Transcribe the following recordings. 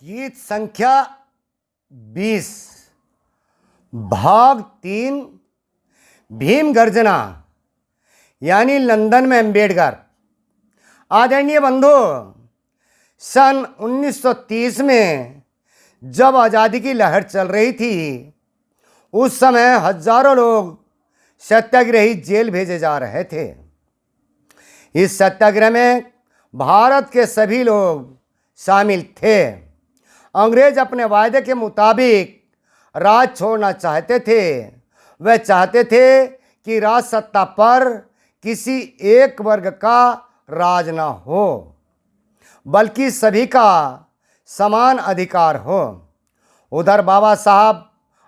गीत संख्या 20 भाग 3 भीम गर्जना यानी लंदन में अंबेडकर। आदरणीय बंधु, सन 1930 में जब आज़ादी की लहर चल रही थी, उस समय हजारों लोग सत्याग्रही जेल भेजे जा रहे थे। इस सत्याग्रह में भारत के सभी लोग शामिल थे। अंग्रेज अपने वायदे के मुताबिक राज छोड़ना चाहते थे। वे चाहते थे कि राज सत्ता पर किसी एक वर्ग का राज न हो, बल्कि सभी का समान अधिकार हो। उधर बाबा साहब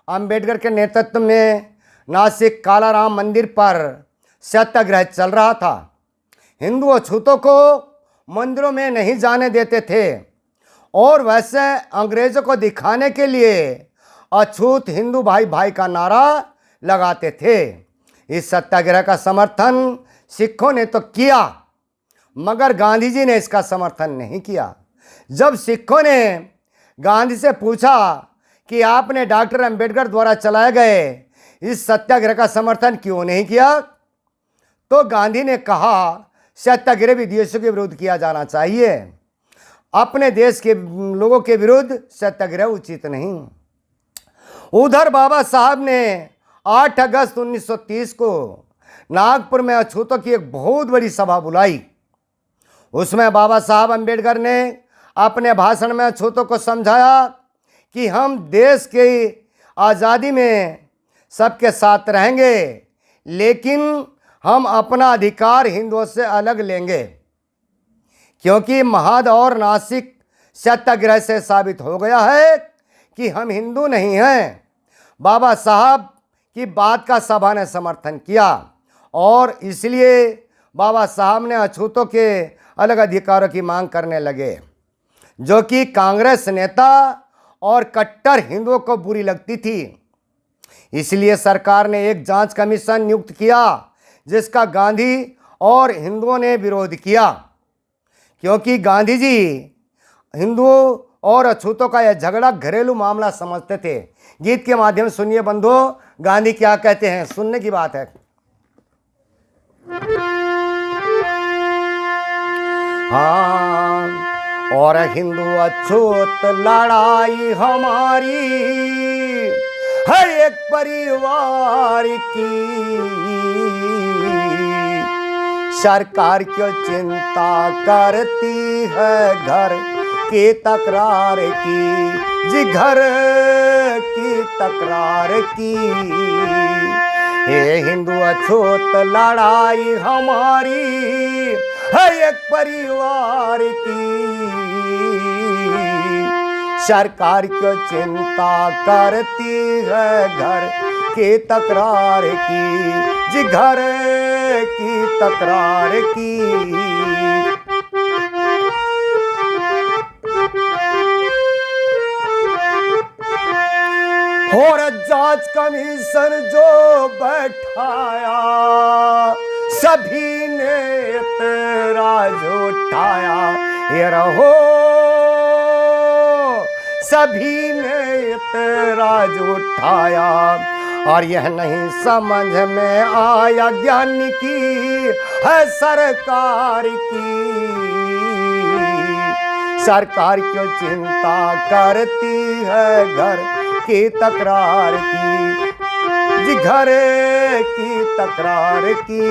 अंबेडकर के नेतृत्व में नासिक कालाराम मंदिर पर सत्याग्रह चल रहा था। हिंदू अछूतों को मंदिरों में नहीं जाने देते थे और वैसे अंग्रेजों को दिखाने के लिए अछूत हिंदू भाई भाई का नारा लगाते थे। इस सत्याग्रह का समर्थन सिखों ने तो किया, मगर गांधी जी ने इसका समर्थन नहीं किया। जब सिखों ने गांधी से पूछा कि आपने डॉक्टर अंबेडकर द्वारा चलाए गए इस सत्याग्रह का समर्थन क्यों नहीं किया, तो गांधी ने कहा सत्याग्रह विदेशियों के विरुद्ध किया जाना चाहिए, अपने देश के लोगों के विरुद्ध सत्याग्रह उचित नहीं। उधर बाबा साहब ने 8 अगस्त 1930 को नागपुर में अछूतों की एक बहुत बड़ी सभा बुलाई। उसमें बाबा साहब अंबेडकर ने अपने भाषण में अछूतों को समझाया कि हम देश की आज़ादी में सबके साथ रहेंगे, लेकिन हम अपना अधिकार हिंदुओं से अलग लेंगे, क्योंकि महाद और नासिक सत्याग्रह से साबित हो गया है कि हम हिंदू नहीं हैं। बाबा साहब की बात का सभा ने समर्थन किया और इसलिए बाबा साहब ने अछूतों के अलग अधिकारों की मांग करने लगे, जो कि कांग्रेस नेता और कट्टर हिंदुओं को बुरी लगती थी। इसलिए सरकार ने एक जांच कमीशन नियुक्त किया, जिसका गांधी और हिंदुओं ने विरोध किया, क्योंकि गांधी जी हिंदुओं और अछूतों का यह झगड़ा घरेलू मामला समझते थे। गीत के माध्यम से सुनिए बंधु, गांधी क्या कहते हैं, सुनने की बात है। हाँ, और हिंदू अछूत लड़ाई हमारी हर एक परिवार की, सरकार क्यों चिंता करती है घर की तकरार की, जी घर की तकरार की। ये हिंदू अछूत लड़ाई हमारी है एक परिवार की, सरकार क्यों चिंता करती है घर की तकरार की, जी घर की तकरार की। और जांच कमीशन जो बैठाया, सभी ने एतराज उठाया। ये रहो, सभी ने एतराज उठाया और यह नहीं समझ में आया ज्ञानी की है सरकार की, सरकार क्यों चिंता करती है घर की तकरार की, जी घर की तकरार की।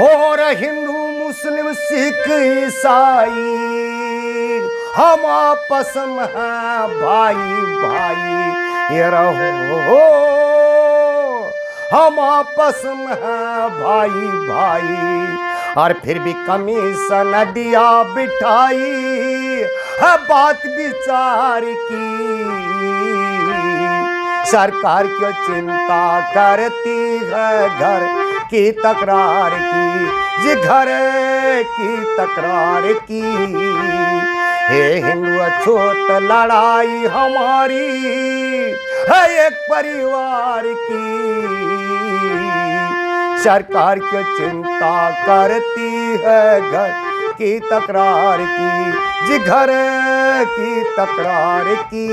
और हिंदू मुस्लिम सिख ईसाई हम आपस में हैं भाई भाई। ये रहो, हम आपस में हैं भाई भाई। और फिर भी कमीशन दिया बिठाई है बात विचार की, सरकार क्यों चिंता करती है घर की तकरार की, जी घर की तकरार की। हे हिंदू अछूत लड़ाई हमारी है एक परिवार की, सरकार क्यों चिंता करती है घर की तकरार की, जी घर की तकरार की।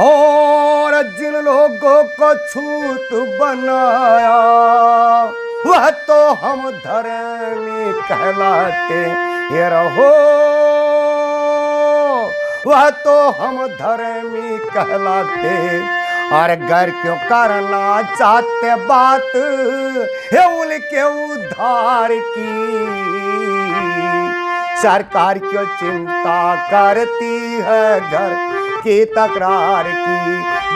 और जिन लोगों को छूत बनाया वह तो हम धर्मी कहलाते, ये रहो वह तो हम धर्मी कहलाते। और घर क्यों करना चाहते बात है उनके उद्धार की, सरकार क्यों चिंता करती है घर की तकरार की,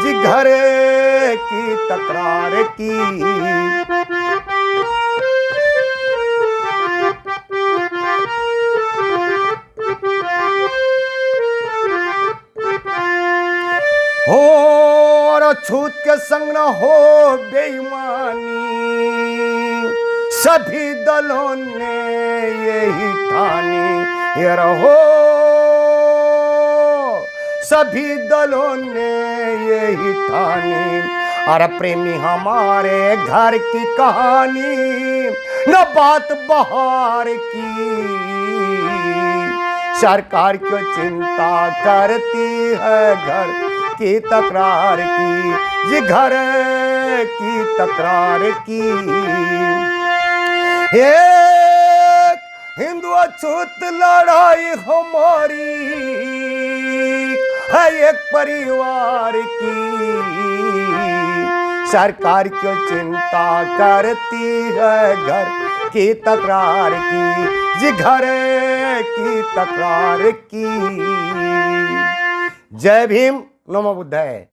जी घर की तकरार की। और छूत के संग न हो बेईमानी, सभी दलों ने यही ठानी, ये रहो सभी दलों ने यही ठानी। और प्रेमी हमारे घर की कहानी न बात बहार की, सरकार क्यों चिंता करती है घर की तकरार की, जी घर की तकरार की। एक हिंदू अछूत लड़ाई हमारी है एक परिवार की, सरकार क्यों चिंता करती है घर की तकरार की, जी घर की तकरार की। जय भीम, नमो बुद्धाय।